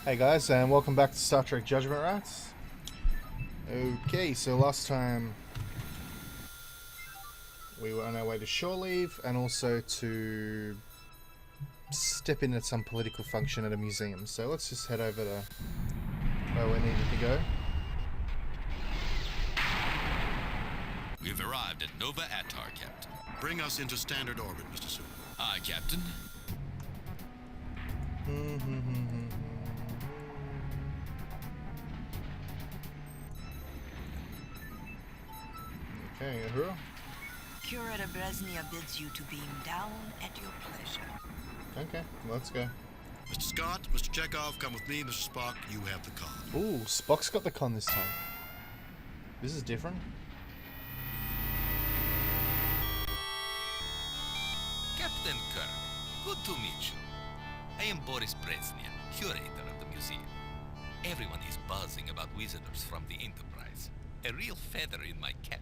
Hey guys, and welcome back to Star Trek Judgment Rites. Okay, so last time we were on our way to shore leave and also to step in at some political function at a museum. So let's just head over to where we needed to go. We've arrived at Nova Attar, Captain. Bring us into standard orbit, Mr. Sulu. Aye, Captain. Okay, Uhura. Curator Brezhnev bids you to beam down at your pleasure. Okay, let's go. Mr. Scott, Mr. Chekhov, come with me. Mr. Spock, you have the con. Ooh, Spock's got the con this time. This is different. Captain Kirk, good to meet you. I am Boris Brezhnev, curator of the museum. Everyone is buzzing about visitors from the Enterprise. A real feather in my cap.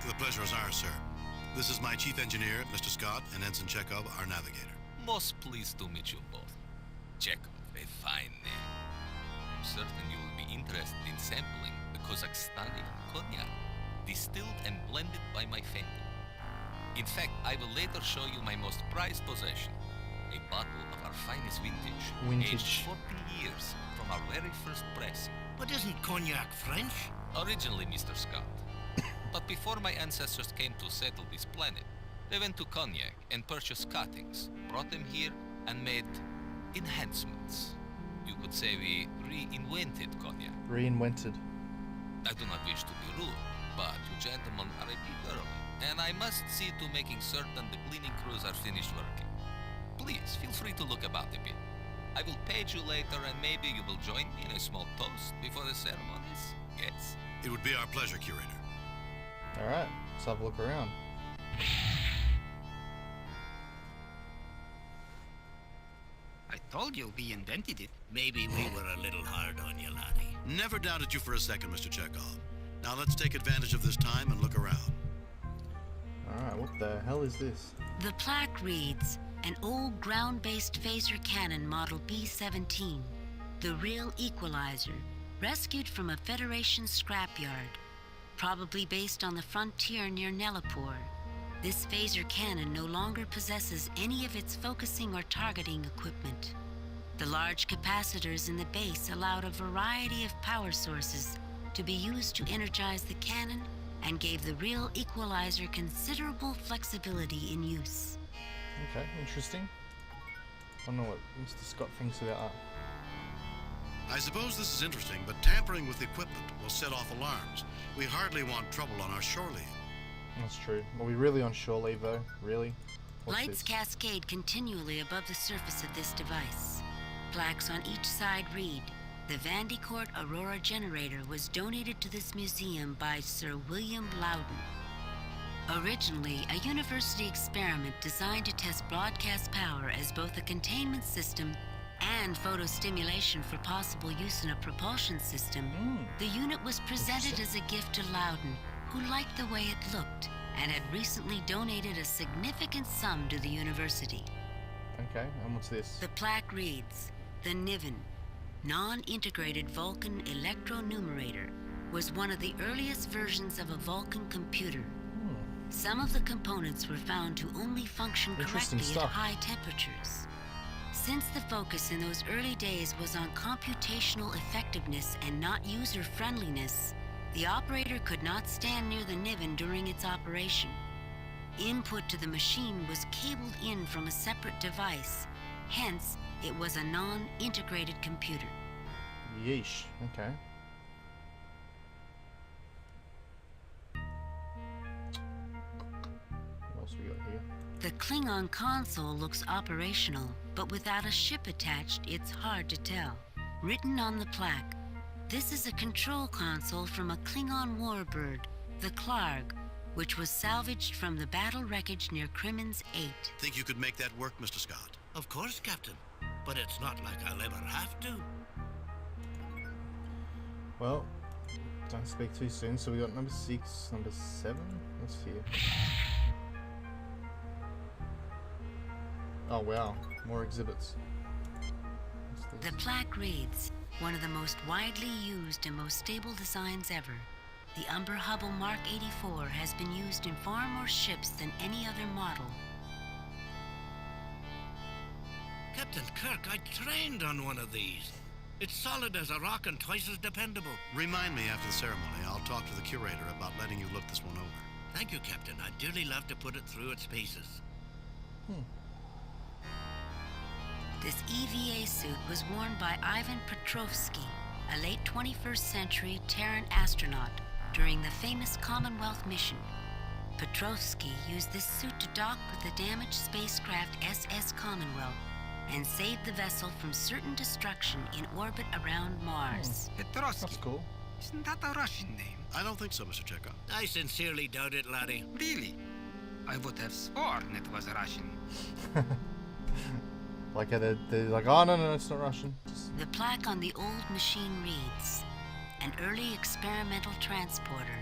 The pleasure is ours, sir. This is my chief engineer, Mr. Scott, and Ensign Chekhov, our navigator. Most pleased to meet you both. Chekhov, a fine name. I'm certain you will be interested in sampling the Kazakhstani cognac, distilled and blended by my family. In fact, I will later show you my most prized possession, a bottle of our finest vintage, aged 40 years from our very first pressing. But isn't cognac French? Originally, Mr. Scott. But before my ancestors came to settle this planet, they went to Cognac and purchased cuttings, brought them here, and made enhancements. You could say we reinvented Cognac. Reinvented. I do not wish to be rude, but you gentlemen are a bit early, and I must see to making certain the cleaning crews are finished working. Please, feel free to look about a bit. I will page you later, and maybe you will join me in a small toast before the ceremonies. Yes? It would be our pleasure, curator. Alright, let's have a look around. I told you we invented it. Maybe we were a little hard on you, laddie. Never doubted you for a second, Mr. Chekhov. Now let's take advantage of this time and look around. Alright, what the hell is this? The plaque reads, an old ground-based phaser cannon model B-17, the real equalizer, rescued from a Federation scrapyard, probably based on the frontier near Nelapur. This phaser cannon no longer possesses any of its focusing or targeting equipment. The large capacitors in the base allowed a variety of power sources to be used to energize the cannon and gave the real equalizer considerable flexibility in use. Okay, interesting. I don't know what Mr. Scott thinks about that. I suppose this is interesting, but tampering with equipment will set off alarms. We hardly want trouble on our shore leave. That's true. Are we really on shore leave though? Really? What's Lights this? cascade continually above the surface of this device. Plaques on each side read, the Vandecourt Aurora generator was donated to this museum by Sir William Loudon. Originally, a university experiment designed to test broadcast power as both a containment system and photostimulation for possible use in a propulsion system, the unit was presented as a gift to Loudon, who liked the way it looked and had recently donated a significant sum to the university. Okay, and what's this? The plaque reads, the Niven, non-integrated Vulcan electronumerator, was one of the earliest versions of a Vulcan computer. Some of the components were found to only function Interesting correctly at stuff. high temperatures. Since the focus in those early days was on computational effectiveness and not user-friendliness, the operator could not stand near the Niven during its operation. Input to the machine was cabled in from a separate device, hence it was a non-integrated computer. Yeesh. Okay. What else we got here? The Klingon console looks operational, but without a ship attached, it's hard to tell. Written on the plaque, this is a control console from a Klingon warbird, the Klarg, which was salvaged from the battle wreckage near Crimmins 8. Think you could make that work, Mr. Scott? Of course, Captain. But it's not like I'll ever have to. Well, don't speak too soon. So we got number 6, number 7. What's here? Oh wow, more exhibits. What's The plaque reads, one of the most widely used and most stable designs ever. The Umber Hubble Mark 84 has been used in far more ships than any other model. Captain Kirk, I trained on one of these. It's solid as a rock and twice as dependable. Remind me after the ceremony. I'll talk to the curator about letting you look this one over. Thank you, Captain. I'd dearly love to put it through its paces. This EVA suit was worn by Ivan Petrovsky, a late 21st century Terran astronaut during the famous Commonwealth mission. Petrovsky used this suit to dock with the damaged spacecraft SS Commonwealth and save the vessel from certain destruction in orbit around Mars. Petrovsky. That's cool. Isn't that a Russian name? I don't think so, Mr. Chekhov. I sincerely doubt it, laddie. Really? I would have sworn it was Russian. Like they're like, oh no, it's not Russian. The plaque on the old machine reads, an early experimental transporter.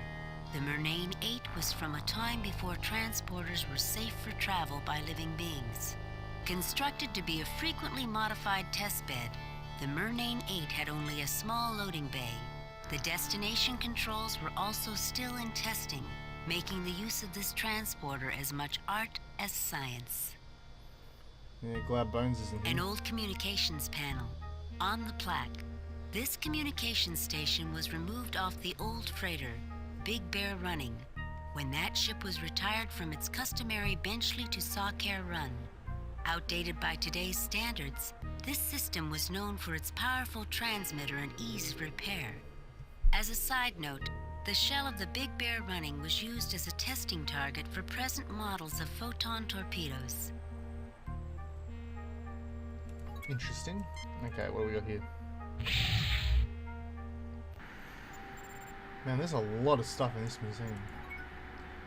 The Murnane 8 was from a time before transporters were safe for travel by living beings. Constructed to be a frequently modified testbed, the Murnane 8 had only a small loading bay. The destination controls were also still in testing, making the use of this transporter as much art as science. Yeah, glad Bones isn't here. An old communications panel. On the plaque, this communications station was removed off the old freighter, Big Bear Running, when that ship was retired from its customary Benchley to Sawcare run. Outdated by today's standards, this system was known for its powerful transmitter and ease of repair. As a side note, the shell of the Big Bear Running was used as a testing target for present models of photon torpedoes. Interesting. Okay, what do we got here? Man, there's a lot of stuff in this museum.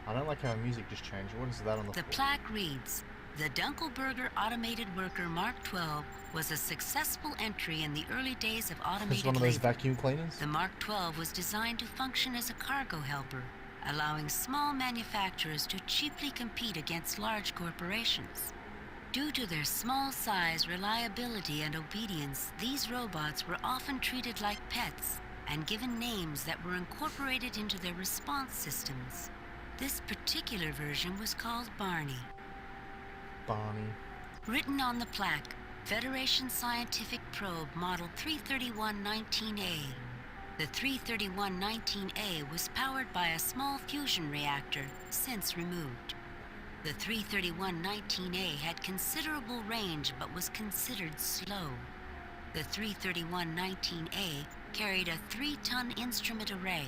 I don't like how the music just changed. What is that on the The floor? plaque reads, the Dunkelberger Automated Worker Mark 12 was a successful entry in the early days of It's automated one of those labor. vacuum cleaners? The Mark 12 was designed to function as a cargo helper, allowing small manufacturers to cheaply compete against large corporations. Due to their small size, reliability, and obedience, these robots were often treated like pets and given names that were incorporated into their response systems. This particular version was called Barney. Barney. Written on the plaque, Federation Scientific Probe Model 331-19A. The 331-19A was powered by a small fusion reactor, since removed. The 331-19A had considerable range but was considered slow. The 331-19A carried a 3-ton instrument array.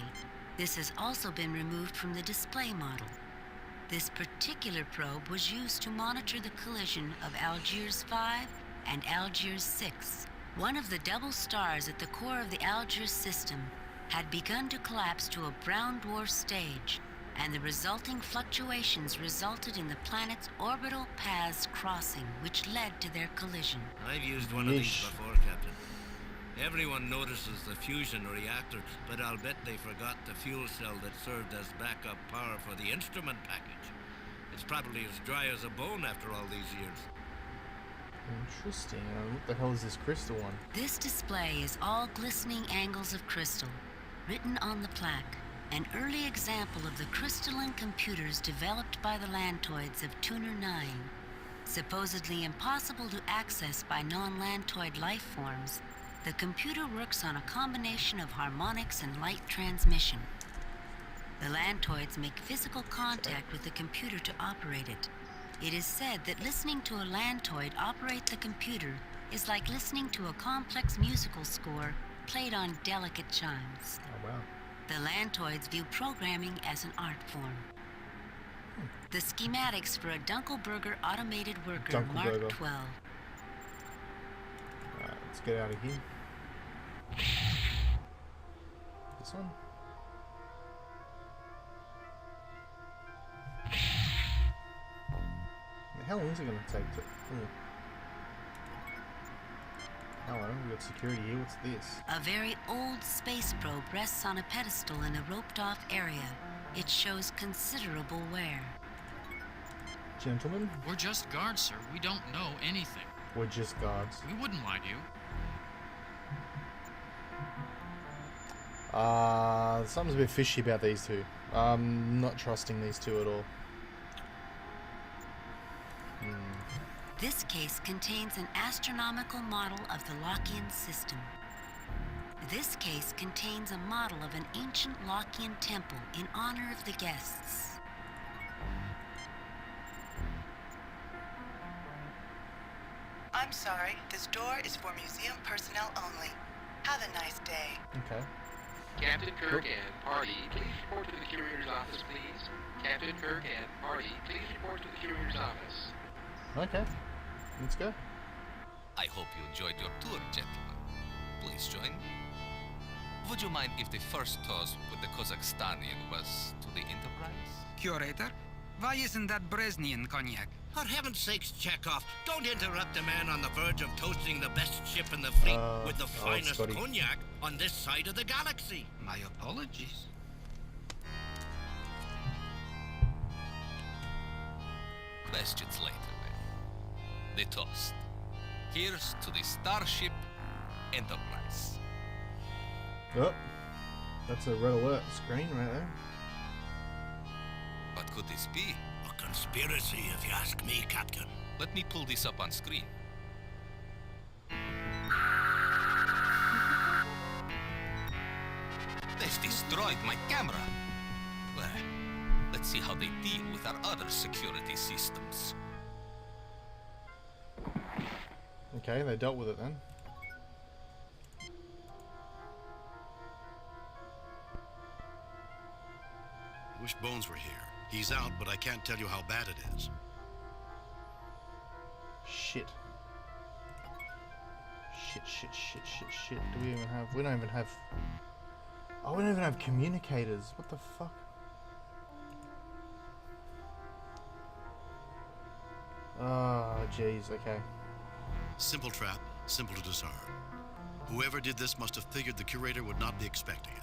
This has also been removed from the display model. This particular probe was used to monitor the collision of Algiers 5 and Algiers 6. One of the double stars at the core of the Algiers system had begun to collapse to a brown dwarf stage, and the resulting fluctuations resulted in the planet's orbital paths crossing, which led to their collision. I've used one of these Yeesh. before, Captain. Everyone notices the fusion reactor, but I'll bet they forgot the fuel cell that served as backup power for the instrument package. It's probably as dry as a bone after all these years. Interesting. What the hell is this crystal one? This display is all glistening angles of crystal, written on the plaque, an early example of the crystalline computers developed by the Lantoids of Tuner 9. Supposedly impossible to access by non-Lantoid life forms, the computer works on a combination of harmonics and light transmission. The Lantoids make physical contact with the computer to operate it. It is said that listening to a Lantoid operate the computer is like listening to a complex musical score played on delicate chimes. Oh wow. The Lantoids view programming as an art form. The schematics for a Dunkelberger Automated Worker Mark Dunkelberger. 12. Alright, let's get out of here. This one? How long is it going to take to... Hello, we got security here. What's this? A very old space probe rests on a pedestal in a roped-off area. It shows considerable wear. Gentlemen, We're just guards, sir. We don't know anything. we're just guards. We wouldn't lie to you. Something's a bit fishy about these two. I'm not trusting these two at all. This case contains an astronomical model of the Lockean system. This case contains a model of an ancient Lockean temple in honor of the guests. I'm sorry, this door is for museum personnel only. Have a nice day. Okay. Captain Kirk and party, please report to the curator's office, please. Captain Kirk and party, please report to the curator's office. Okay. Let's go. I hope you enjoyed your tour, gentlemen. Please join me. Would you mind if the first toast with the Kazakhstanian was to the Enterprise? Curator, why isn't that Brezhnev cognac? For heaven's sakes, Chekhov, don't interrupt a man on the verge of toasting the best ship in the fleet with the finest Scotty. cognac on this side of the galaxy. My apologies. Questions later, then. The toast. Here's to the Starship Enterprise. Oh, that's a red alert screen right there. What could this be? A conspiracy, if you ask me, Captain. Let me pull this up on screen. They've destroyed my camera. Well, let's see how they deal with our other security systems. Okay, they dealt with it then. Wish Bones were here. He's out, but I can't tell you how bad it is. Shit. Shit. Do we even have... We don't even have... Oh, we don't even have communicators. What the fuck? Oh, jeez, okay. Simple trap, simple to disarm. Whoever did this must have figured the curator would not be expecting it.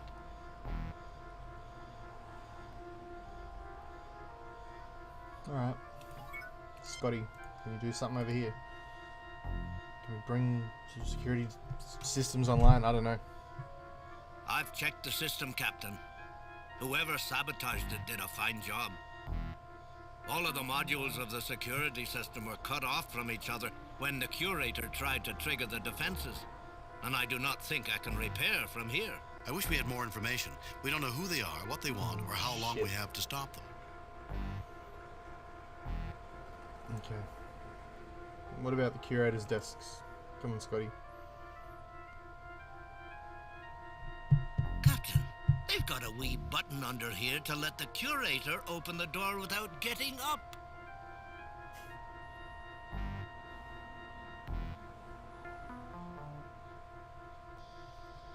Alright. Scotty, can you do something over here? Can we bring some security systems online? I don't know. I've checked the system, Captain. Whoever sabotaged it did a fine job. All of the modules of the security system were cut off from each other when the curator tried to trigger the defenses. And I do not think I can repair from here. I wish we had more information. We don't know who they are, what they want, or how long we have to stop them. Okay. What about the curator's desks? Come on, Scotty. Captain, they've got a wee button under here to let the curator open the door without getting up.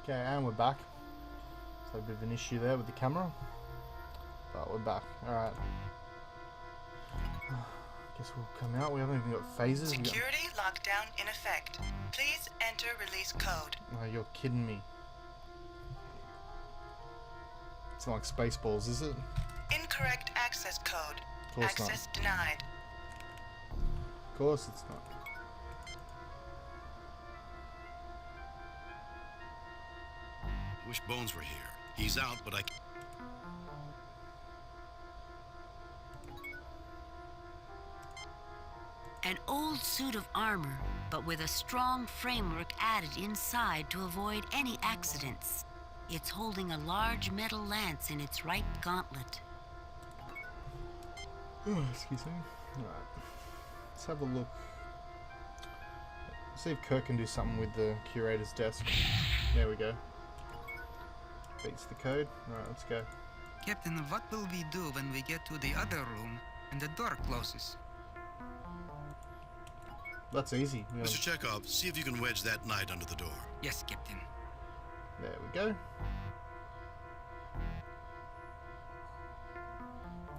Okay, and we're back. So a bit of an issue there with the camera. But we're back. Alright. Guess we'll come out. We haven't even got phases. Security lockdown in effect. Please enter release code. Oh, you're kidding me. It's not like Spaceballs, is it? Incorrect access code. Of course Access denied. Of course it's not. Wish Bones were here. He's out, but I... An old suit of armor, but with a strong framework added inside to avoid any accidents. It's holding a large metal lance in its right gauntlet. Oh, excuse me. Alright. Let's have a look. See if Kirk can do something with the curator's desk. There we go. Beats the code. Alright, let's go. Captain, what will we do when we get to the other room and the door closes? That's easy. Mr. Chekhov, see if you can wedge that knight under the door. Yes, Captain. There we go.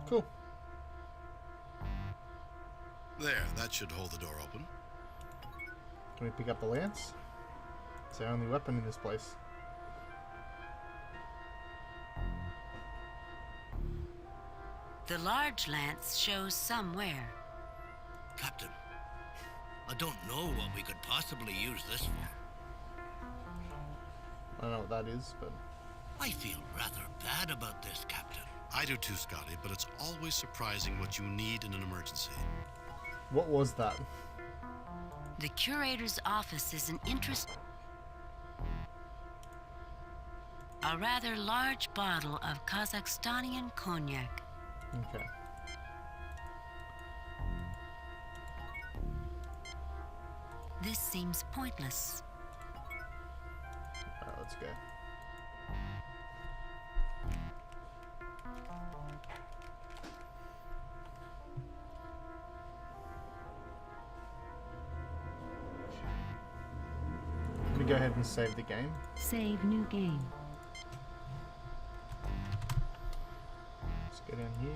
Cool. There, that should hold the door open. Can we pick up the lance? It's our only weapon in this place. The large lance shows somewhere. Captain, I don't know what we could possibly use this for. I don't know what that is, but... I feel rather bad about this, Captain. I do too, Scotty, but it's always surprising what you need in an emergency. What was that? The curator's office is an a rather large bottle of Kazakhstanian cognac. Okay. This seems pointless. Alright, let's go. Let me go ahead and save the game. Save new game. Let's go down here.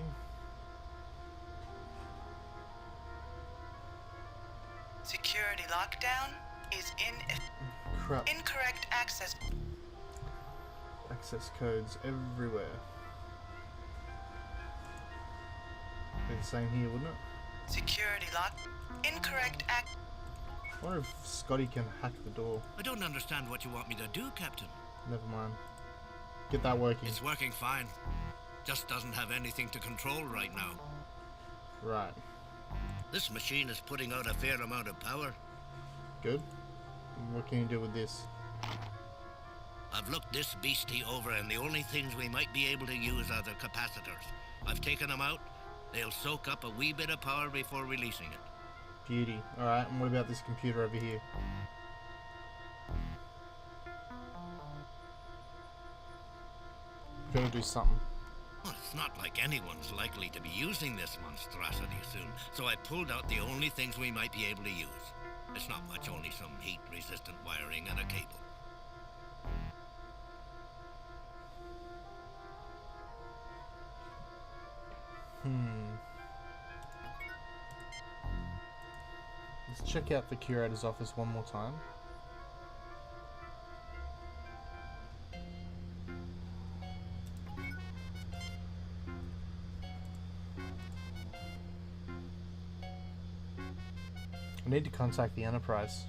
Security lockdown is Crap. incorrect access. Access codes everywhere. Be the same here, wouldn't it? Security lock. Incorrect ac. I wonder if Scotty can hack the door. I don't understand what you want me to do, Captain. Never mind. Get that working. It's working fine. Just doesn't have anything to control right now. Right. This machine is putting out a fair amount of power. Good. What can you do with this? I've looked this beastie over, and the only things we might be able to use are the capacitors. I've taken them out. They'll soak up a wee bit of power before releasing it. Beauty. Alright, and what about this computer over here? Gotta do something. Well, it's not like anyone's likely to be using this monstrosity soon, so I pulled out the only things we might be able to use. It's not much, only some heat-resistant wiring and a cable. Let's check out the curator's office one more time. I need to contact the Enterprise.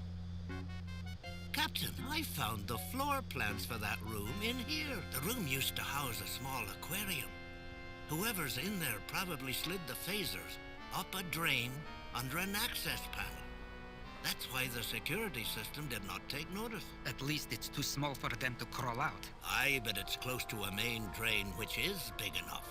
Captain, I found the floor plans for that room in here. The room used to house a small aquarium. Whoever's in there probably slid the phasers up a drain under an access panel. That's why the security system did not take notice. At least it's too small for them to crawl out. Aye, but it's close to a main drain, which is big enough.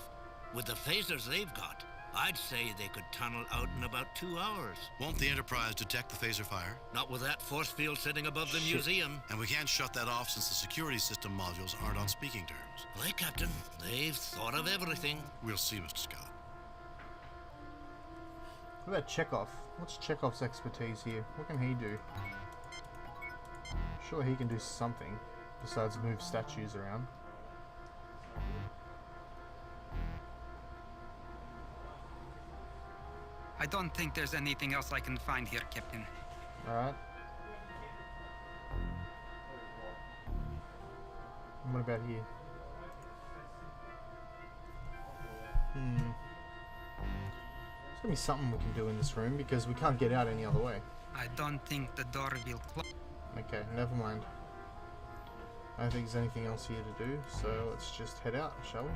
With the phasers they've got, I'd say they could tunnel out in about 2 hours. Won't the Enterprise detect the phaser fire? Not with that force field sitting above the Shit. museum. And we can't shut that off since the security system modules aren't on speaking terms. Aye, Captain. They've thought of everything. We'll see, Mr. Scott. What about Chekhov? What's Chekhov's expertise here? What can he do? Sure, he can do something besides move statues around. I don't think there's anything else I can find here, Captain. Alright. And what about here? There's gonna be something we can do in this room because we can't get out any other way. I don't think the door will close. Okay, never mind. I don't think there's anything else here to do, so let's just head out, shall we?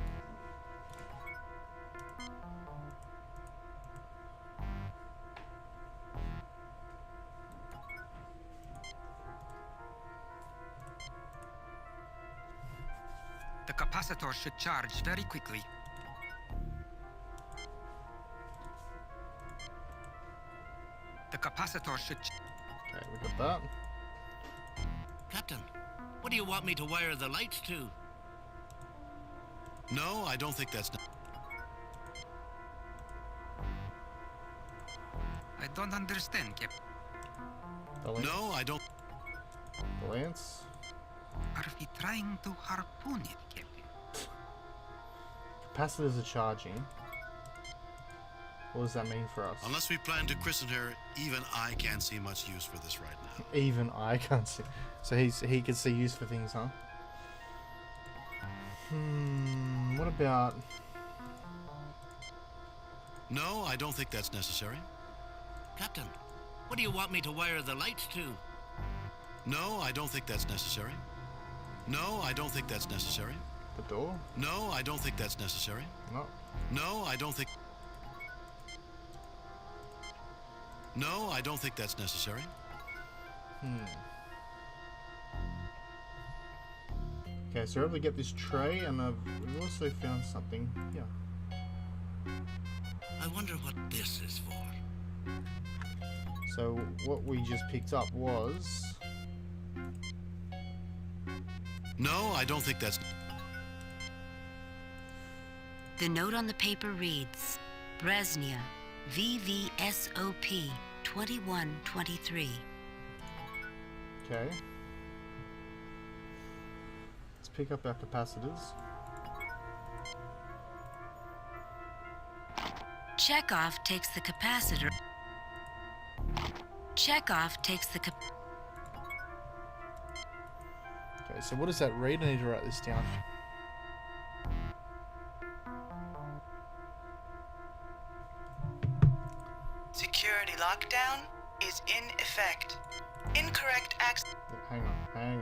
The capacitor should charge very quickly. The capacitor should... Okay, we got that. Captain, what do you want me to wire the lights to? No, I don't think that's... I don't understand, Captain. The lance. No, I don't... The lance. Are we trying to harpoon it, Captain? Capacitors are charging. What does that mean for us? Unless we plan to christen her, even I can't see much use for this right now. Even I can't see. So he can see use for things, huh? What about... No, I don't think that's necessary. Captain, what do you want me to wire the lights to? No, I don't think that's necessary. No, I don't think that's necessary. the door? No, I don't think that's necessary. No. No, I don't think... No, I don't think that's necessary. Okay, so we're able to get this tray, and we've also found something here. I wonder what this is for. So what we just picked up was... No, I don't think that's... The note on the paper reads, Bresnia, VVSOP 2123. Okay. Let's pick up our capacitors. Chekhov takes the capacitor. Chekhov takes the Okay, so what does that read? I need to write this down. Security lockdown is in effect. Incorrect access. Hang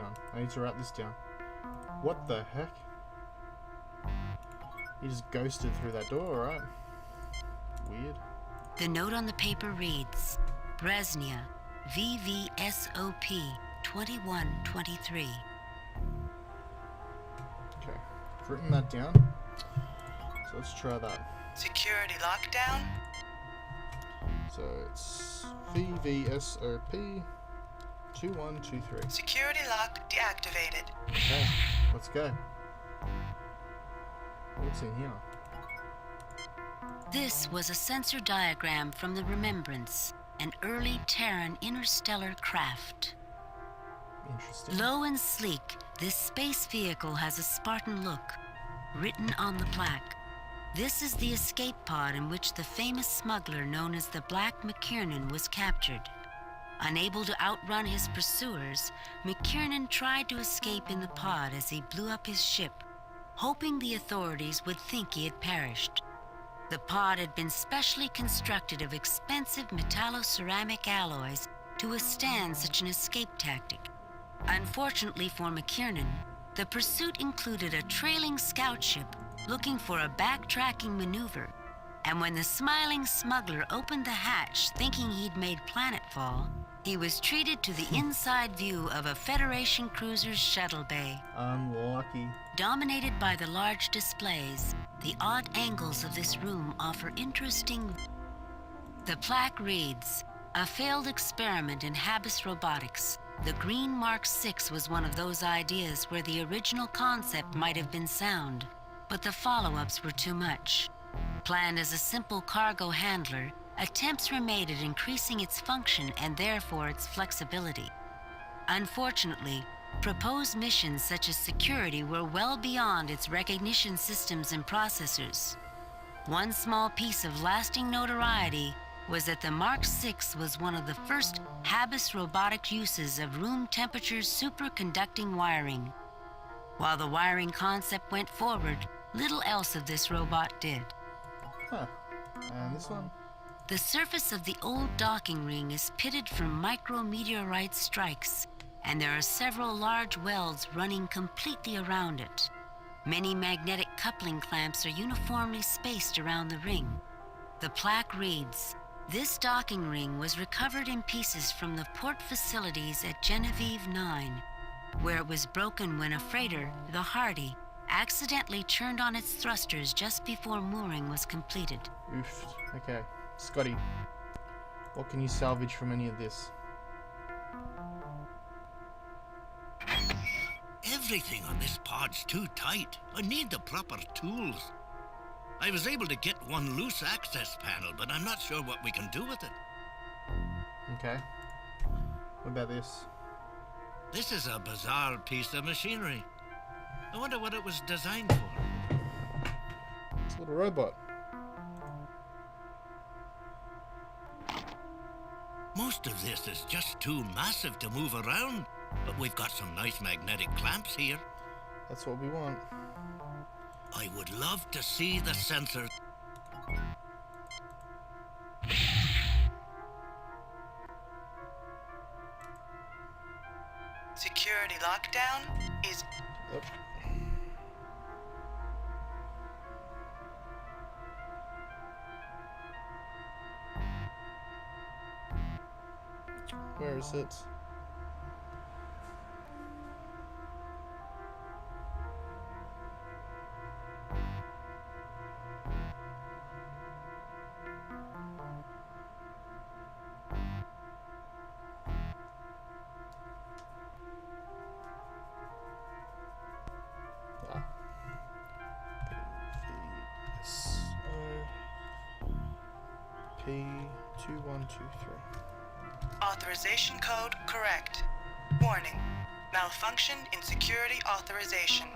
on. I need to write this down. What the heck? He just ghosted through that door, alright. Weird. The note on the paper reads, Bresnia, VVSOP 2123. Okay, I've written that down. So let's try that. Security lockdown. So it's VVSOP 2123. Security lock deactivated. Okay, let's go. What's in here? This was a sensor diagram from the Remembrance, an early Terran interstellar craft. Interesting. Low and sleek, this space vehicle has a Spartan look. Written on the plaque, this is the escape pod in which the famous smuggler known as the Black McKiernan was captured. Unable to outrun his pursuers, McKiernan tried to escape in the pod as he blew up his ship, hoping the authorities would think he had perished. The pod had been specially constructed of expensive metalloceramic alloys to withstand such an escape tactic. Unfortunately for McKiernan, the pursuit included a trailing scout ship looking for a backtracking maneuver, and when the smiling smuggler opened the hatch thinking he'd made planetfall, he was treated to the inside view of a Federation cruiser's shuttle bay. Unlucky. Dominated by the large displays, the odd angles of this room offer interesting... The plaque reads, a failed experiment in Habis robotics. The Green Mark 6 was one of those ideas where the original concept might have been sound, but the follow-ups were too much. Planned as a simple cargo handler, attempts were made at increasing its function and therefore its flexibility. Unfortunately, proposed missions such as security were well beyond its recognition systems and processors. One small piece of lasting notoriety was that the Mark 6 was one of the first Habis robotic uses of room temperature superconducting wiring. While the wiring concept went forward, little else of this robot did. Huh. And this one? The surface of the old docking ring is pitted from micrometeorite strikes, and there are several large welds running completely around it. Many magnetic coupling clamps are uniformly spaced around the ring. The plaque reads, this docking ring was recovered in pieces from the port facilities at Genevieve 9, where it was broken when a freighter, the Hardy, accidentally turned on its thrusters just before mooring was completed. Oof. Okay. Scotty, what can you salvage from any of this? Everything on this pod's too tight. I need the proper tools. I was able to get one loose access panel, but I'm not sure what we can do with it. Okay. What about this? This is a bizarre piece of machinery. I wonder what it was designed for. It's a little robot. Most of this is just too massive to move around, but we've got some nice magnetic clamps here. That's what we want. I would love to see the sensor. Security lockdown is... Yep. Where is it? Ah. P2123. Authorization code correct. Warning. Malfunction in security authorization.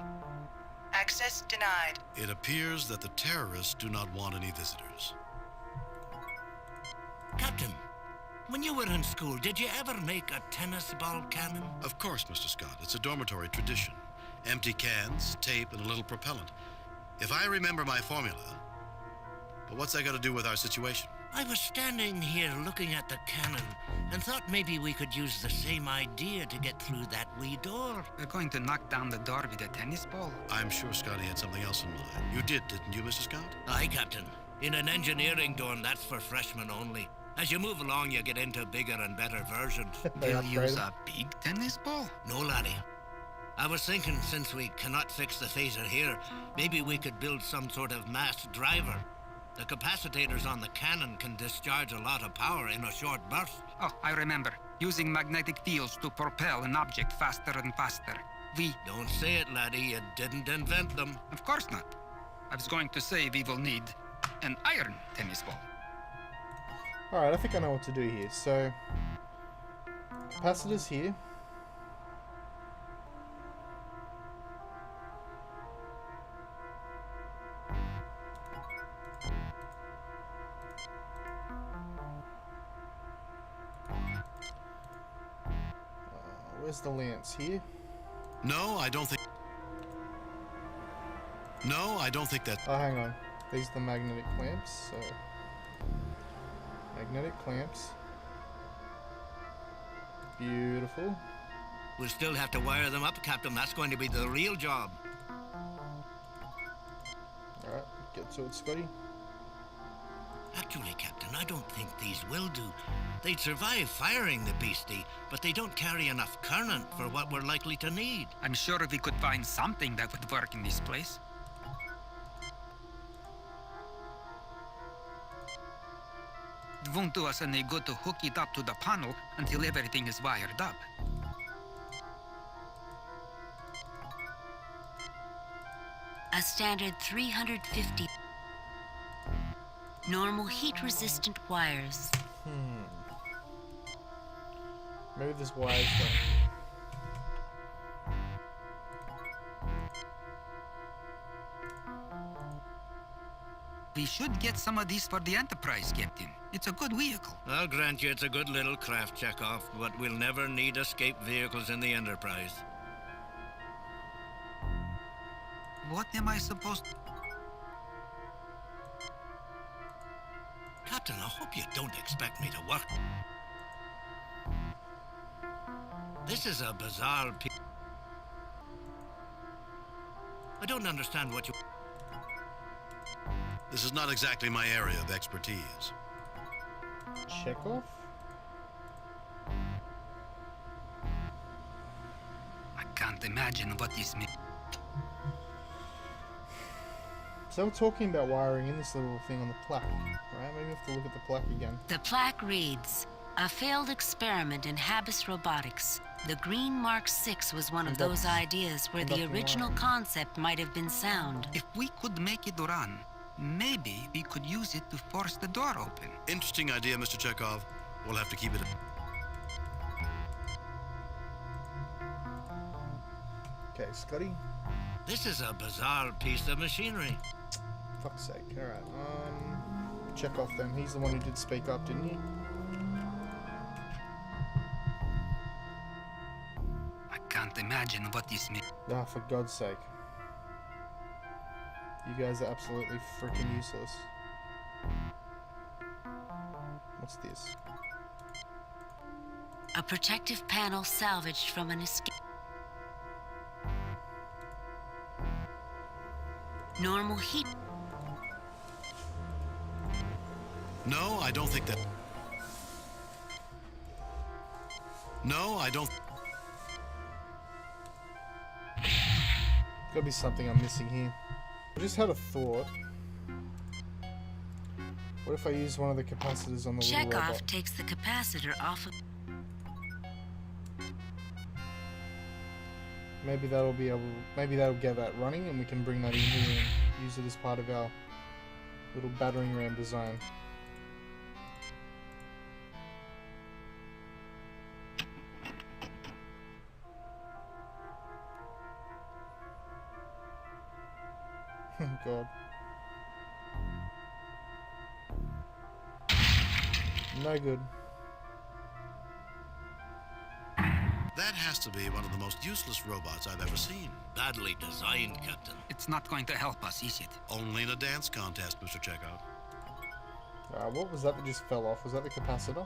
Access denied. It appears that the terrorists do not want any visitors. Captain, when you were in school, did you ever make a tennis ball cannon? Of course, Mr. Scott. It's a dormitory tradition. Empty cans, tape, and a little propellant. If I remember my formula... But what's that got to do with our situation? I was standing here looking at the cannon and thought maybe we could use the same idea to get through that wee door. We're going to knock down the door with a tennis ball. I'm sure Scotty had something else in mind. You did, didn't you, Mr. Scott? Aye, Captain. In an engineering dorm, that's for freshmen only. As you move along, you get into bigger and better versions. We'll use a big tennis ball? No, laddie. I was thinking, since we cannot fix the phaser here, maybe we could build some sort of mass driver. The capacitors on the cannon can discharge a lot of power in a short burst. Oh, I remember. Using magnetic fields to propel an object faster and faster. Don't say it, laddie. You didn't invent them. Of course not. I was going to say we will need an iron tennis ball. Alright, I think I know what to do here. So, capacitors here. Where's the lance? Here? No, I don't think... No, I don't think that... Oh, hang on. These are the magnetic clamps, so... Magnetic clamps. Beautiful. We'll still have to wire them up, Captain. That's going to be the real job. Alright, get to it, Scotty. Actually, Captain, I don't think these will do. They'd survive firing the beastie, but they don't carry enough current for what we're likely to need. I'm sure we could find something that would work in this place. It won't do us any good to hook it up to the panel until everything is wired up. A standard 350 normal heat-resistant wires. Maybe this wires don't. We should get some of these for the Enterprise, Captain. It's a good vehicle. I'll grant you it's a good little craft, Chekhov, but we'll never need escape vehicles in the Enterprise. What am I supposed to... Captain, I hope you don't expect me to work. This is a bizarre piece. I don't understand what you... This is not exactly my area of expertise. Chekhov? I can't imagine what this means. So we're talking about wiring in this little thing on the plaque, right? Maybe we have to look at the plaque again. The plaque reads, a failed experiment in Habis robotics. The Green Mark 6 was one of those ideas where the original concept might have been sound. If we could make it run, maybe we could use it to force the door open. Interesting idea, Mr. Chekhov. We'll have to keep it... Okay, Scotty. This is a bizarre piece of machinery. Fuck's sake. Alright, Chekhov then. He's the one who did speak up, didn't he? I can't imagine what this means. Ah, for God's sake. You guys are absolutely freaking useless. What's this? A protective panel salvaged from an escape. Normal heat. No, I don't think that... No, I don't. Gotta be something I'm missing here. I just had a thought. What if I use one of the capacitors on the little robot? Chekhov takes the capacitor off of... Maybe that'll be able. Maybe that'll get that running, and we can bring that in here and use it as part of our little battering ram design. Oh God. No good. That has to be one of the most useless robots I've ever seen. Badly designed, Captain. It's not going to help us, is it? Only in a dance contest, Mr. Chekhov. What was that just fell off? Was that the capacitor?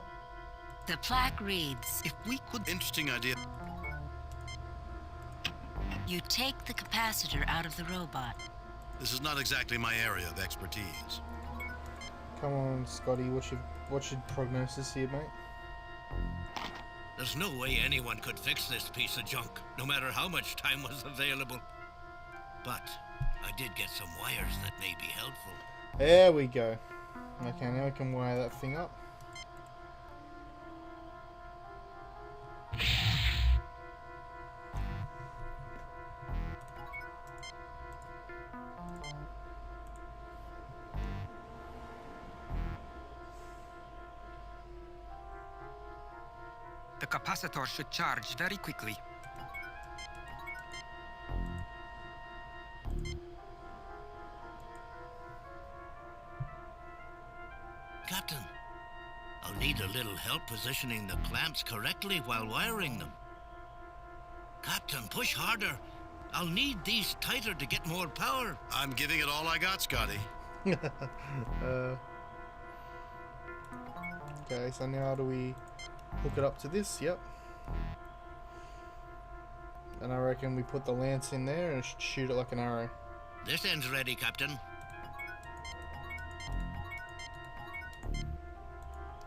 The plaque reads, If we could... Interesting idea. you take the capacitor out of the robot. This is not exactly my area of expertise. Come on, Scotty. What's your prognosis here, mate? There's no way anyone could fix this piece of junk, no matter how much time was available. But I did get some wires that may be helpful. There we go. Okay, now we can wire that thing up. The capacitor should charge very quickly. Captain, I'll need a little help positioning the clamps correctly while wiring them. Captain, push harder. I'll need these tighter to get more power. I'm giving it all I got, Scotty. Okay, so now how do we hook it up to this? Yep. And I reckon we put the lance in there and it should shoot it like an arrow. This end's ready, Captain.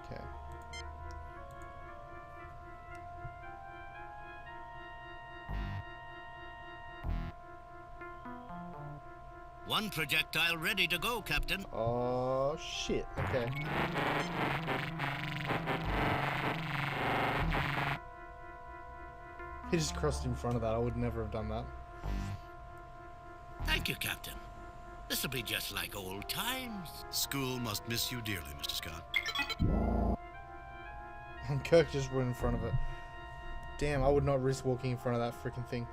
Okay. One projectile ready to go, Captain. Oh shit. Okay. He just crossed in front of that. I would never have done that. Thank you, Captain. This'll be just like old times. School must miss you dearly, Mr. Scott. And Kirk just went in front of it. Damn, I would not risk walking in front of that freaking thing.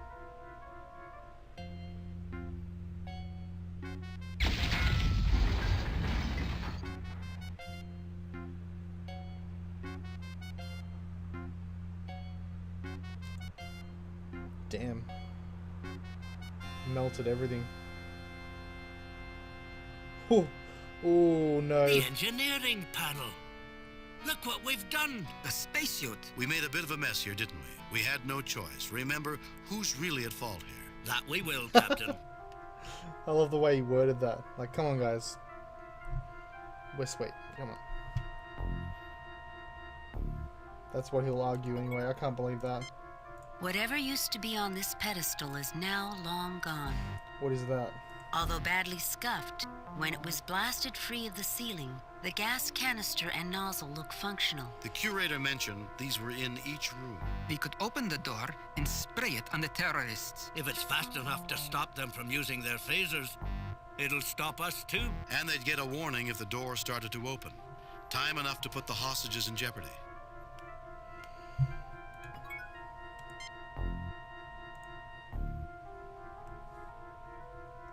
Damn. Melted everything. Oh, oh no. The engineering panel. Look what we've done. The spacesuit. We made a bit of a mess here, didn't we? We had no choice. Remember, who's really at fault here? That we will, Captain. I love the way he worded that. Like, come on, guys. Wait, come on. That's what he'll argue anyway. I can't believe that. Whatever used to be on this pedestal is now long gone. What is that? Although badly scuffed, when it was blasted free of the ceiling, the gas canister and nozzle look functional. The curator mentioned these were in each room. We could open the door and spray it on the terrorists. If it's fast enough to stop them from using their phasers, it'll stop us too. And they'd get a warning if the door started to open. Time enough to put the hostages in jeopardy.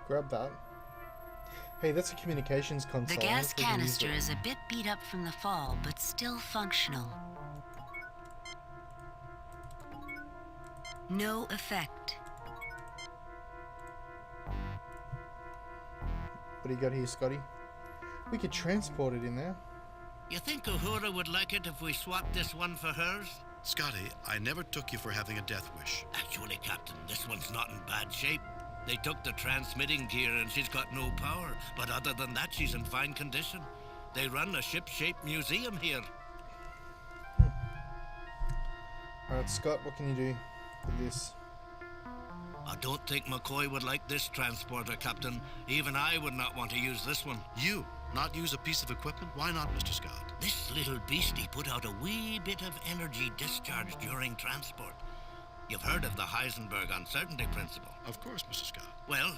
Grab that. Hey, that's a communications console. The gas I wonder if we can use canister it. is a bit beat up from the fall, but still functional. No effect. What do you got here, Scotty? We could transport it in there. You think Uhura would like it if we swapped this one for hers? Scotty, I never took you for having a death wish. Actually, Captain, this one's not in bad shape. They took the transmitting gear and she's got no power. But other than that, she's in fine condition. They run a ship-shaped museum here. Alright, Scott, what can you do with this? I don't think McCoy would like this transporter, Captain. Even I would not want to use this one. You not use a piece of equipment? Why not, Mr. Scott? This little beastie put out a wee bit of energy discharge during transport. You've heard of the Heisenberg uncertainty principle. Of course, Mr. Scott. Well,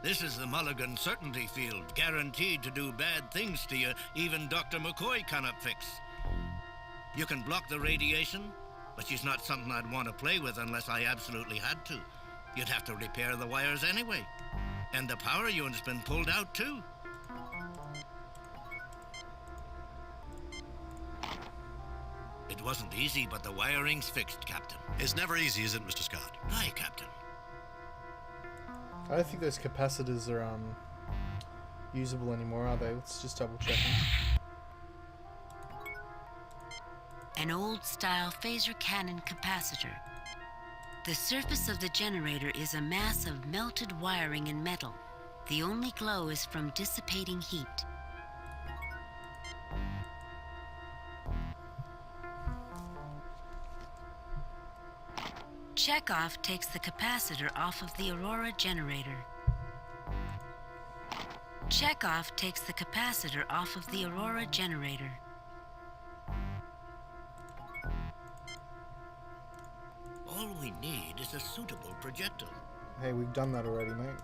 this is the Mulligan certainty field, guaranteed to do bad things to you even Dr. McCoy cannot fix. You can block the radiation, but she's not something I'd want to play with unless I absolutely had to. You'd have to repair the wires anyway. And the power unit's been pulled out too. It wasn't easy, but the wiring's fixed, Captain. It's never easy, is it, Mr. Scott? Aye, Captain. I don't think those capacitors are usable anymore, are they? Let's just double check them. An old-style phaser cannon capacitor. The surface of the generator is a mass of melted wiring and metal. The only glow is from dissipating heat. Chekhov takes the capacitor off of the Aurora generator. Chekhov takes the capacitor off of the Aurora generator. All we need is a suitable projectile. Hey, we've done that already, mate.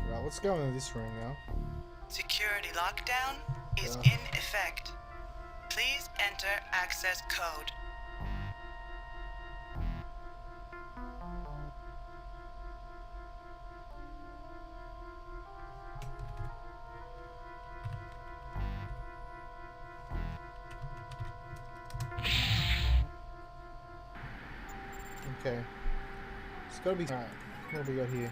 Right, let's go into this room now. Security lockdown is Yeah. in effect. Please enter access code. Okay. It's gotta be... Alright, what do we got here?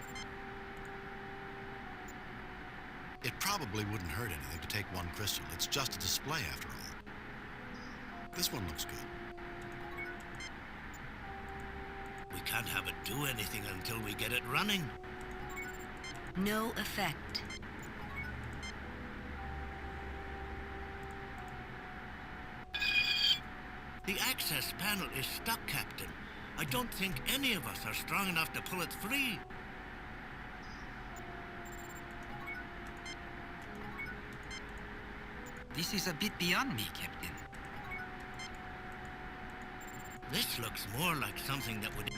It probably wouldn't hurt anything to take one crystal. It's just a display, after all. This one looks good. We can't have it do anything until we get it running. No effect. The access panel is stuck, Captain. I don't think any of us are strong enough to pull it free. This is a bit beyond me, Captain. This looks more like something that would...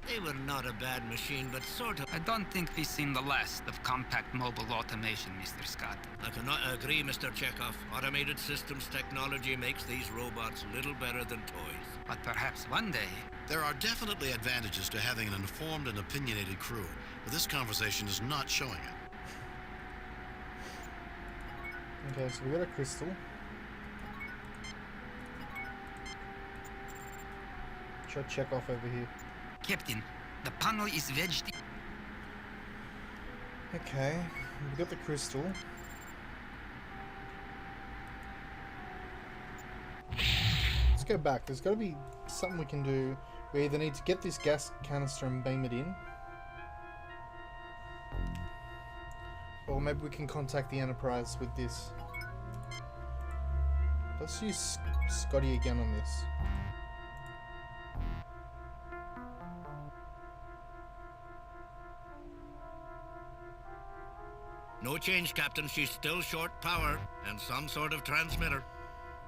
They were not a bad machine, but sort of... I don't think we've seen the last of compact mobile automation, Mr. Scott. I cannot agree, Mr. Chekhov. Automated systems technology makes these robots little better than toys. But perhaps one day... There are definitely advantages to having an informed and opinionated crew, but this conversation is not showing it. Okay, so we got a crystal. Try check off over here. Captain, the panel is wedged... Okay, we got the crystal. Let's go back. There's got to be something we can do. We either need to get this gas canister and beam it in, or maybe we can contact the Enterprise with this. Let's use Scotty again on this. No change, Captain. She's still short power and some sort of transmitter.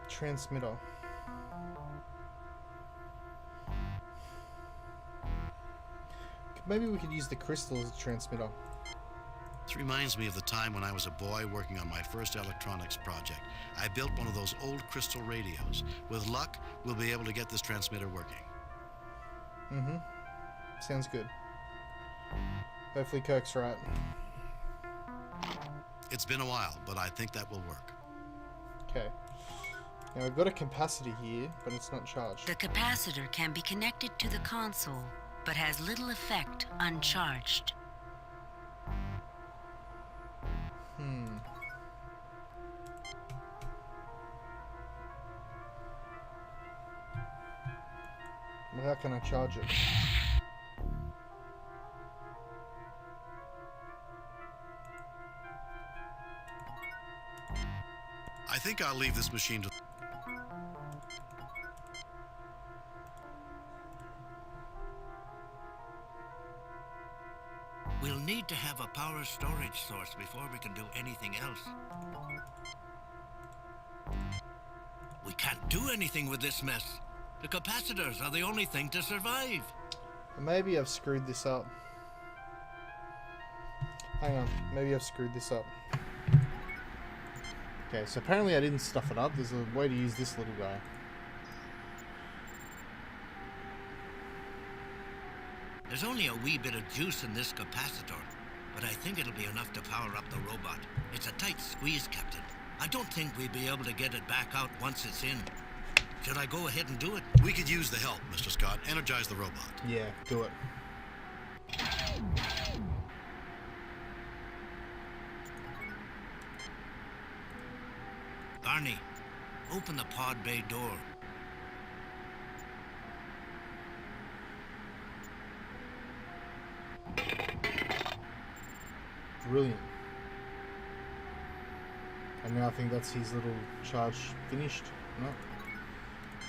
Transmitter. Maybe we could use the crystal as a transmitter. This reminds me of the time when I was a boy working on my first electronics project. I built one of those old crystal radios. With luck, we'll be able to get this transmitter working. Mm-hmm. Sounds good. Hopefully Kirk's right. It's been a while, but I think that will work. Okay. Now we've got a capacitor here, but it's not charged. The capacitor can be connected to the console, but has little effect uncharged. Well, how can I charge it? I think I'll leave this machine to... We'll need to have a power storage source before we can do anything else. We can't do anything with this mess. The capacitors are the only thing to survive. Maybe I've screwed this up. Hang on, maybe I've screwed this up. Okay, so apparently I didn't stuff it up. There's a way to use this little guy. There's only a wee bit of juice in this capacitor, but I think it'll be enough to power up the robot. It's a tight squeeze, Captain. I don't think we'll be able to get it back out once it's in. Should I go ahead and do it? We could use the help, Mr. Scott. Energize the robot. Yeah, do it. Barney, open the pod bay door. Brilliant. And now I think that's his little charge finished. No.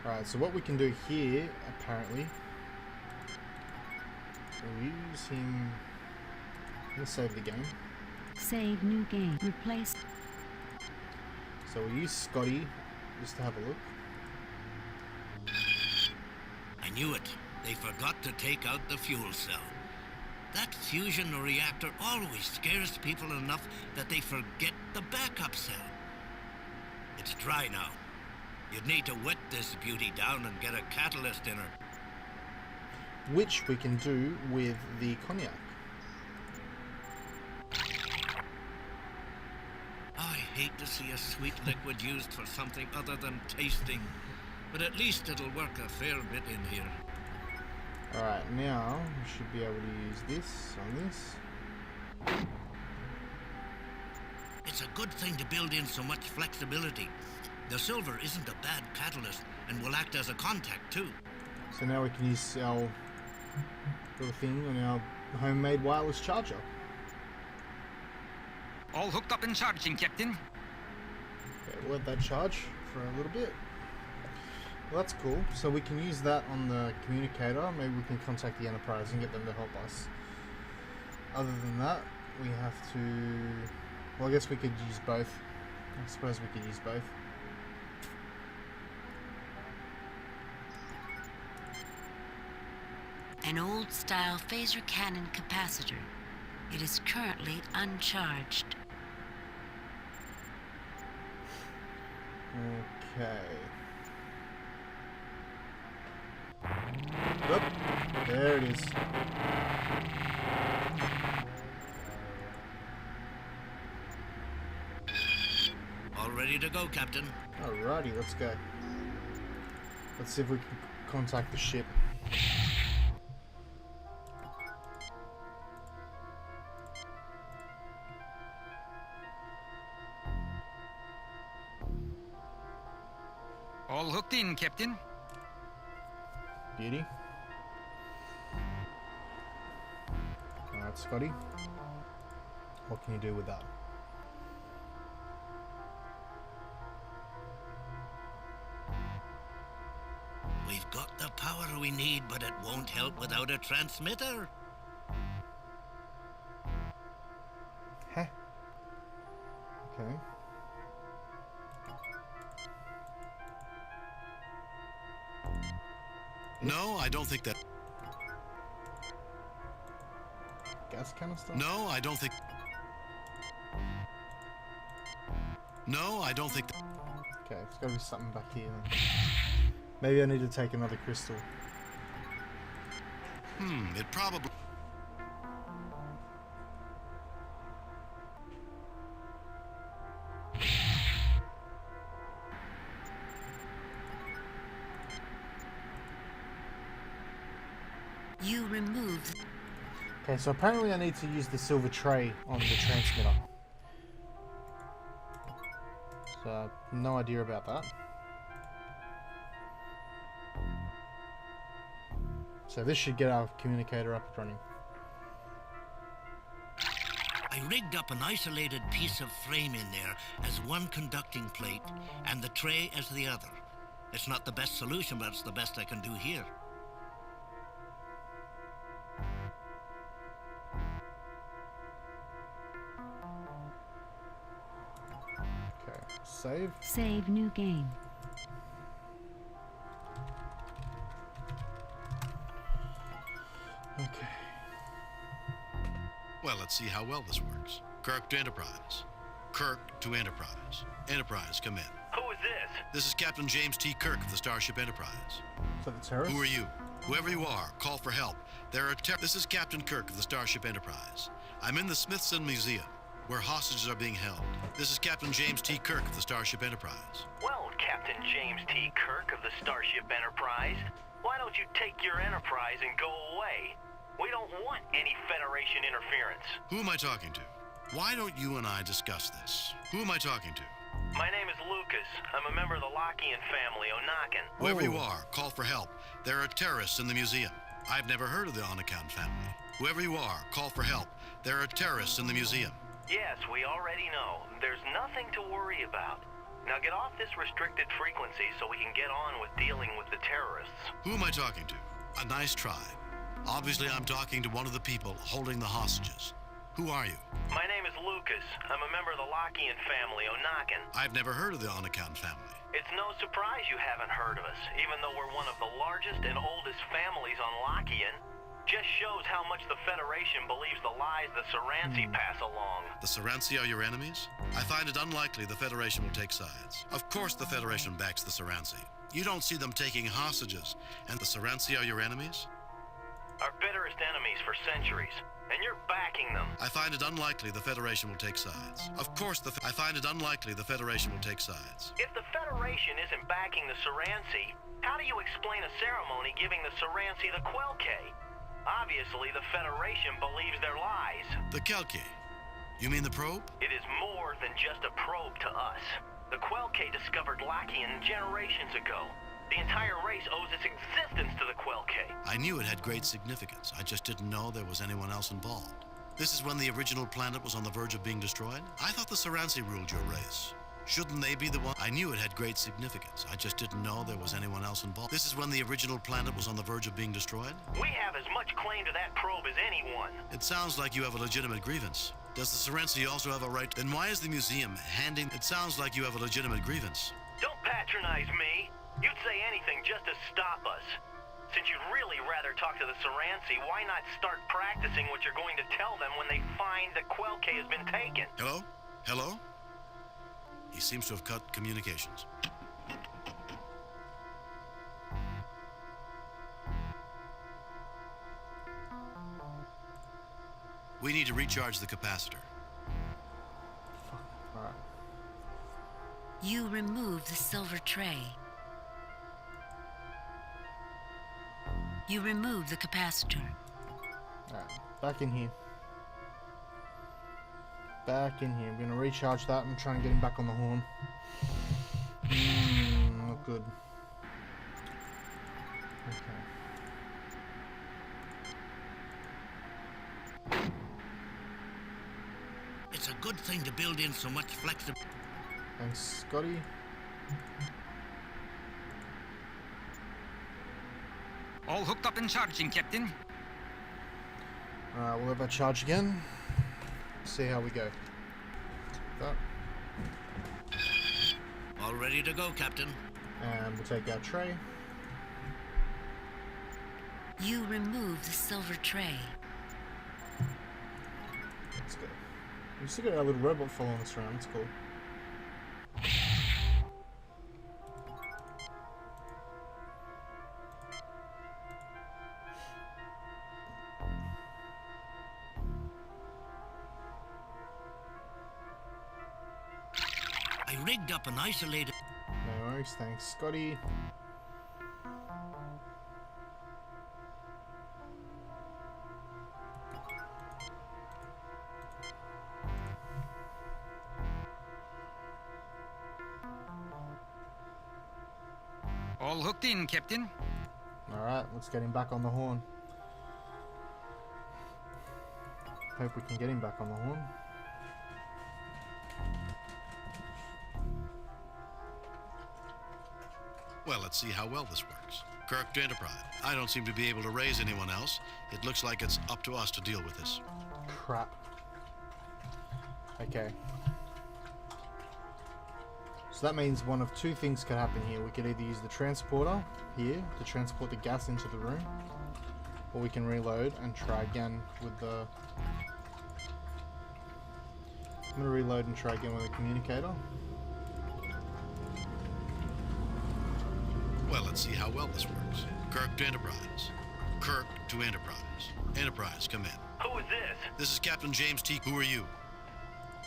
Alright, so what we can do here, apparently, we'll use him. Let's save the game. Save new game. Replace. So we'll use Scotty just to have a look. I knew it. They forgot to take out the fuel cell. That fusion reactor always scares people enough that they forget the backup cell. It's dry now. You'd need to wet this beauty down and get a catalyst in her. Which we can do with the cognac. I hate to see a sweet liquid used for something other than tasting, but at least it'll work a fair bit in here. Alright, now we should be able to use this on this. It's a good thing to build in so much flexibility. The silver isn't a bad catalyst and will act as a contact too. So now we can use our little thing on our homemade wireless charger. All hooked up and charging, Captain. Okay, we'll let that charge for a little bit. Well, that's cool. So we can use that on the communicator. Maybe we can contact the Enterprise and get them to help us. Other than that, we have to... Well, I guess we could use both. I suppose we could use both. An old-style phaser cannon capacitor. It is currently uncharged. Okay. Oop, there it is. All ready to go, Captain. Alrighty, let's go. Let's see if we can contact the ship. All hooked in, Captain. Beauty. Alright, Scotty. What can you do with that? We've got the power we need, but it won't help without a transmitter. Heh. Okay. No, I don't think that... Gas canister? No, I don't think... No, I don't think... Okay, there's gotta be something back here then. Maybe I need to take another crystal. It probably... You remove. Okay, so apparently I need to use the silver tray on the transmitter. So, no idea about that. So this should get our communicator up and running. I I rigged up an isolated piece of frame in there as one conducting plate and the tray as the other. It's not the best solution, but it's the best I can do here. Okay, save. Save new game. Okay. Well, let's see how well this works. Kirk to Enterprise. Kirk to Enterprise. Enterprise, come in. Who is this? This is Captain James T. Kirk of the Starship Enterprise. So the terrorists? Who are you? Whoever you are, call for help. This is Captain Kirk of the Starship Enterprise. I'm in the Smithson Museum, where hostages are being held. This is Captain James T. Kirk of the Starship Enterprise. Well, Captain James T. Kirk of the Starship Enterprise, why don't you take your Enterprise and go away? We don't want any Federation interference. Who am I talking to? Why don't you and I discuss this? Who am I talking to? My name is Lucas. I'm a member of the Lockean family, Onakan. Whoever you are, call for help. There are terrorists in the museum. I've never heard of the Onakan family. Whoever you are, call for help. There are terrorists in the museum. Yes, we already know. There's nothing to worry about. Now get off this restricted frequency so we can get on with dealing with the terrorists. Who am I talking to? A nice try. Obviously, I'm talking to one of the people holding the hostages. Who are you? My name is Lucas. I'm a member of the Lockean family, Onakan. I've never heard of the Onakan family. It's no surprise you haven't heard of us, even though we're one of the largest and oldest families on Lockean. Just shows how much the Federation believes the lies the Saransi pass along. The Saransi are your enemies? I find it unlikely the Federation will take sides. Of course the Federation backs the Saransi. You don't see them taking hostages, and the Saransi are your enemies? Our bitterest enemies for centuries, and you're backing them. I find it unlikely the Federation will take sides. Of course I find it unlikely the Federation will take sides. If the Federation isn't backing the Saransi, how do you explain a ceremony giving the Saransi the Quelke? Obviously, the Federation believes their lies. The Kelke? You mean the probe? It is more than just a probe to us. The Quelke discovered Lockean generations ago. The entire race owes its existence to the Quelke. I knew it had great significance. I just didn't know there was anyone else involved. This is when the original planet was on the verge of being destroyed? I thought the Saransi ruled your race. Shouldn't they be the one? I knew it had great significance. I just didn't know there was anyone else involved. This is when the original planet was on the verge of being destroyed? We have as much claim to that probe as anyone. It sounds like you have a legitimate grievance. Does the Saransi also have a right? Then why is the museum handing? It sounds like you have a legitimate grievance. Don't patronize me. You'd say anything just to stop us. Since you'd really rather talk to the Saransi, why not start practicing what you're going to tell them when they find the Quelke has been taken? Hello? Hello? He seems to have cut communications. We need to recharge the capacitor. Alright. You remove the silver tray. You remove the capacitor. Alright, back in here. Back in here. I'm gonna recharge that and try and get him back on the horn. Not good. Okay. It's a good thing to build in so much flexibility. Thanks, Scotty. All hooked up and charging, Captain. Alright, we'll have that charge again. See how we go. That. All ready to go, Captain. And we'll take our tray. You remove the silver tray. Let's go. We still got our little robot following us around. It's cool. I rigged up an isolated... No worries, thanks, Scotty. All hooked in, Captain. Alright, let's get him back on the horn. Hope we can get him back on the horn. Well, let's see how well this works. Kirk to Enterprise. I don't seem to be able to raise anyone else. It looks like it's up to us to deal with this. Crap. Okay. So that means one of two things can happen here. We could either use the transporter here to transport the gas into the room, or we can reload and try again with the... I'm gonna reload and try again with the communicator. Well, let's see how well this works. Kirk to Enterprise. Kirk to Enterprise. Enterprise, come in. Who is this? This is Captain James T. Who are you?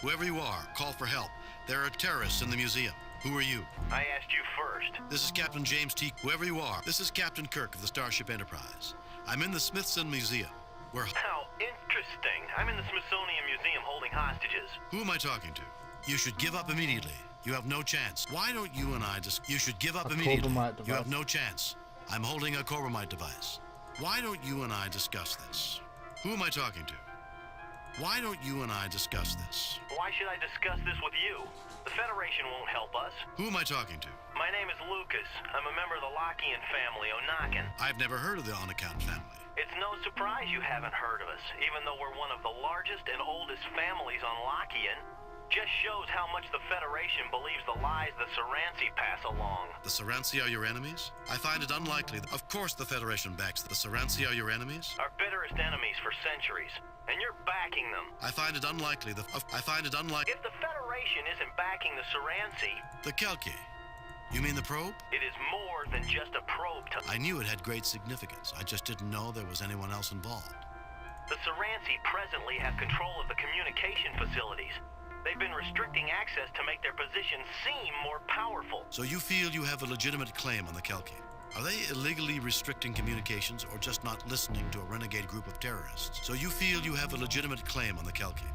Whoever you are, call for help. There are terrorists in the museum. Who are you? I asked you first. This is Captain James T. Whoever you are, this is Captain Kirk of the Starship Enterprise. I'm in the Smithson Museum. We're... How interesting. I'm in the Smithsonian Museum holding hostages. Who am I talking to? You should give up immediately. You have no chance. Why don't you and I just... You should give up immediately. You have no chance. I'm holding a Corbomite device. Why don't you and I discuss this? Who am I talking to? Why don't you and I discuss this? Why should I discuss this with you? The Federation won't help us. Who am I talking to? My name is Lucas. I'm a member of the Lockian family, Onakin. I've never heard of the Onakin family. It's no surprise you haven't heard of us, even though we're one of the largest and oldest families on Lockian. Just shows how much the Federation believes the lies the Saransi pass along. The Saransi are your enemies? I find it unlikely. Of course the Federation backs the Saransi are your enemies? Our bitterest enemies for centuries. And you're backing them. I find it unlikely. I find it unlikely. If the Federation isn't backing the Saransi... The Kelki. You mean the probe? It is more than just a probe to... I knew it had great significance. I just didn't know there was anyone else involved. The Saransi presently have control of the communication facilities. They've been restricting access to make their position seem more powerful. So you feel you have a legitimate claim on the Kelki? Are they illegally restricting communications or just not listening to a renegade group of terrorists? So you feel you have a legitimate claim on the Kelki?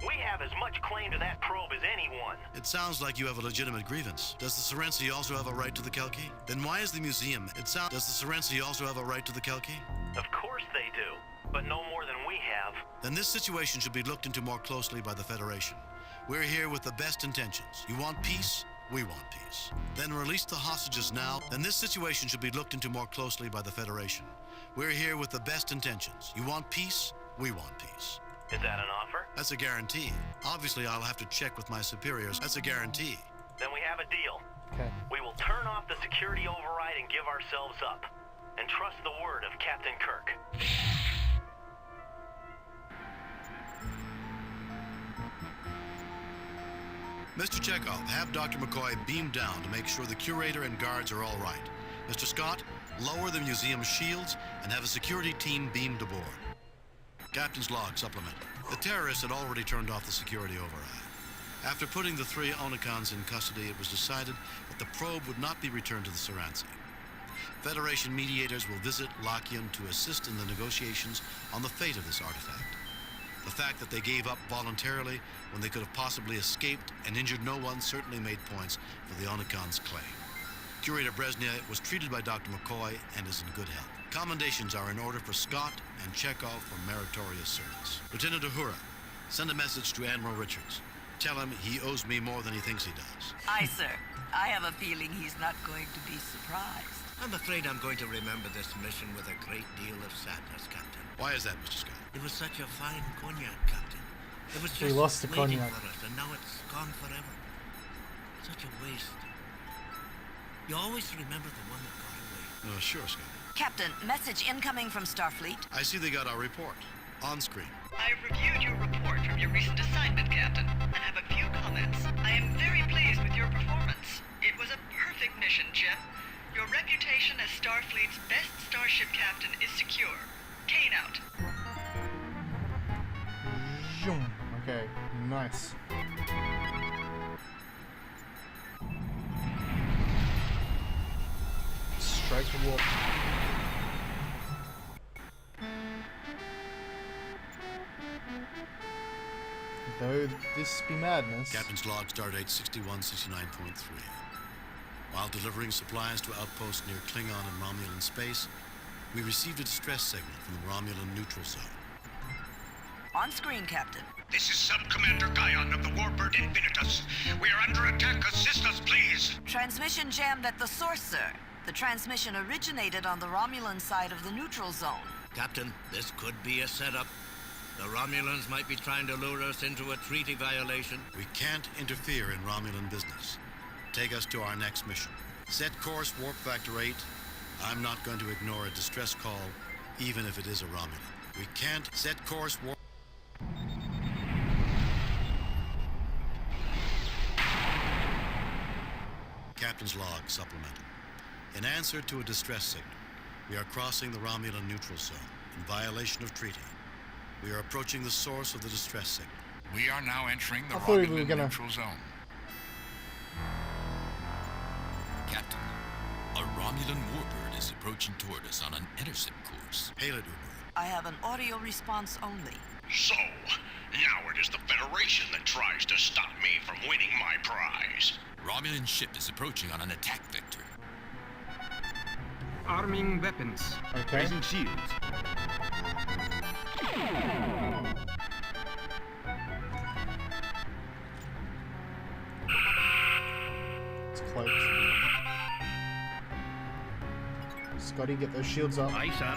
We have as much claim to that probe as anyone. It sounds like you have a legitimate grievance. Does the Saransi also have a right to the Kelki? Then why is the museum... Does the Saransi also have a right to the Kelki? Of course they do, but no more than we have. Then this situation should be looked into more closely by the Federation. We're here with the best intentions. You want peace? We want peace. Then release the hostages now. Then this situation should be looked into more closely by the Federation. We're here with the best intentions. You want peace? We want peace. Is that an offer? That's a guarantee. Obviously, I'll have to check with my superiors. That's a guarantee. Then we have a deal. Okay. We will turn off the security override and give ourselves up. And trust the word of Captain Kirk. Mr. Chekhov, have Dr. McCoy beam down to make sure the curator and guards are all right. Mr. Scott, lower the museum's shields and have a security team beamed aboard. Captain's log supplement. The terrorists had already turned off the security override. After putting the three Onakans in custody, it was decided that the probe would not be returned to the Saransi. Federation mediators will visit Lockian to assist in the negotiations on the fate of this artifact. The fact that they gave up voluntarily when they could have possibly escaped and injured no one certainly made points for the Onakan's claim. Curator Brezhnev was treated by Dr. McCoy and is in good health. Commendations are in order for Scott and Chekhov for meritorious service. Lieutenant Uhura, send a message to Admiral Richards. Tell him he owes me more than he thinks he does. Aye, sir. I have a feeling he's not going to be surprised. I'm afraid I'm going to remember this mission with a great deal of sadness, Captain. Why is that, Mr. Scott? It was such a fine cognac, Captain. It was We just lost the waiting cognac. for us, and now it's gone forever. Such a waste. You always remember the one that got away. Sure, Scott. Captain, message incoming from Starfleet. I see they got our report. On screen. I've reviewed your report from your recent assignment, Captain, and have a few comments. I am very pleased with your performance. It was a perfect mission, Jim. Your reputation as Starfleet's best starship captain is secure. Kane out. Zoom. Okay, nice. Straight to warp. Though this be madness. Captain's log, stardate 6169.3. While delivering supplies to outposts near Klingon and Romulan space, we received a distress signal from the Romulan neutral zone. On screen, Captain. This is Sub-Commander Guyon of the Warbird Infinitus. We are under attack. Assist us, please. Transmission jammed at the source, sir. The transmission originated on the Romulan side of the neutral zone. Captain, this could be a setup. The Romulans might be trying to lure us into a treaty violation. We can't interfere in Romulan business. Take us to our next mission. Set course Warp Factor 8. I'm not going to ignore a distress call, even if it is a Romulan. We can't set course Warp... Captain's log supplemental. In answer to a distress signal, we are crossing the Romulan neutral zone in violation of treaty. We are approaching the source of the distress signal. We are now entering the Romulan neutral zone. Captain, a Romulan warbird is approaching toward us on an intercept course. Hail it, Uber. I have an audio response only. So, now it is the Federation that tries to stop me from winning my prize. Romulan ship is approaching on an attack vector. Arming weapons. Okay. Raising shields. It's close. Scotty, get those shields up. Aye, sir.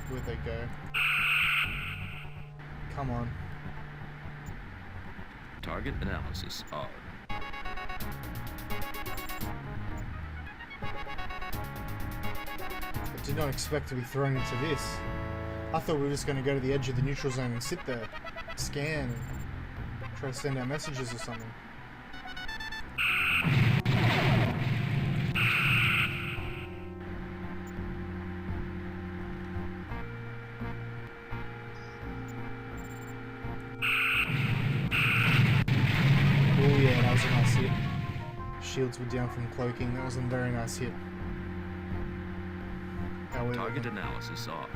Where'd they go? Come on. Target analysis on. I did not expect to be thrown into this. I thought we were just going to go to the edge of the neutral zone and sit there, scan, and try to send out messages or something. Oh yeah, that was a nice hit. Shields were down from cloaking. That was a very nice hit. Target analysis on.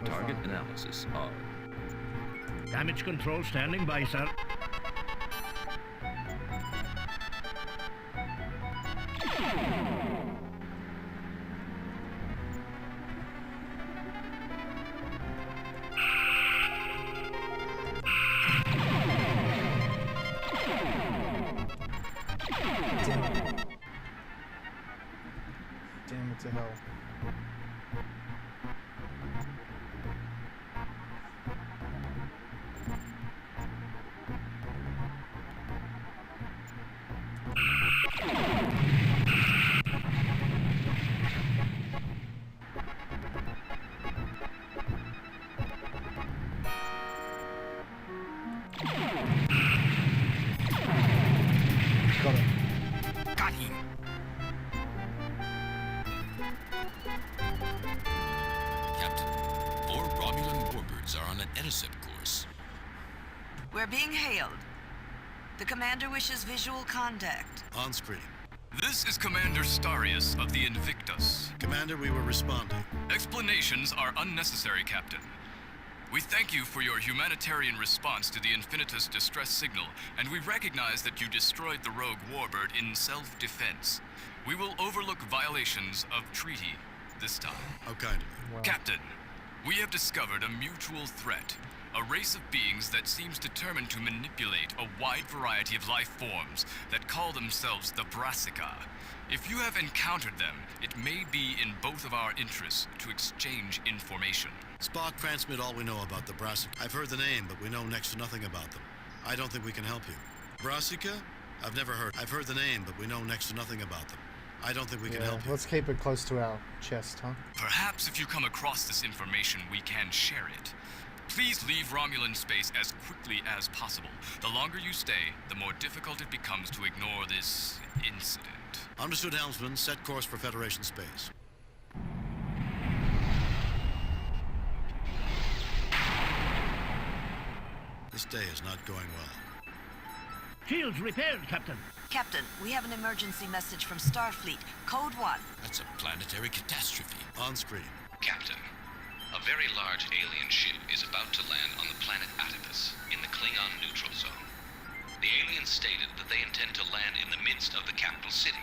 Target analysis on. Damage control standing by, sir. Damn it to hell. Got it. Got him. Captain, 4 Romulan warbirds are on an intercept course. We're being hailed. The commander wishes visual contact. On screen. This is Commander Starius of the Invictus. Commander, we were responding. Explanations are unnecessary, Captain. We thank you for your humanitarian response to the Infinitus distress signal, and we recognize that you destroyed the rogue warbird in self-defense. We will overlook violations of treaty this time. How kind of you. Wow. Captain, we have discovered a mutual threat. A race of beings that seems determined to manipulate a wide variety of life forms that call themselves the Brassica. If you have encountered them, it may be in both of our interests to exchange information. Spock, transmit all we know about the Brassica. I've heard the name, but we know next to nothing about them. I don't think we can help you. Brassica? I've never heard. I've heard the name, but we know next to nothing about them. I don't think we can help you. Let's keep it close to our chest, huh? Perhaps if you come across this information, we can share it. Please leave Romulan space as quickly as possible. The longer you stay, the more difficult it becomes to ignore this incident. Understood, Helmsman. Set course for Federation space. This day is not going well. Shields repaired, Captain. Captain, we have an emergency message from Starfleet. Code 1. That's a planetary catastrophe. On screen. Captain, A very large alien ship is about to land on the planet Atipus, in the Klingon neutral zone. The aliens stated that they intend to land in the midst of the capital city.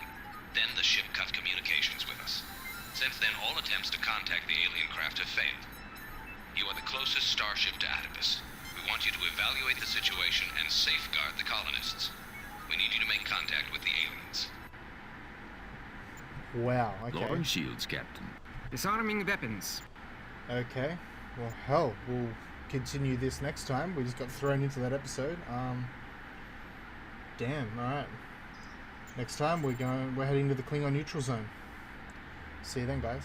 Then the ship cut communications with us. Since then, all attempts to contact the alien craft have failed. You are the closest starship to Atipus. We want you to evaluate the situation and safeguard the colonists. We need you to make contact with the aliens. Wow, okay. Lowering shields, Captain. Disarming weapons. Okay. Well, hell, we'll continue this next time. We just got thrown into that episode. Damn, alright. Next time we're heading to the Klingon neutral zone. See you then, guys.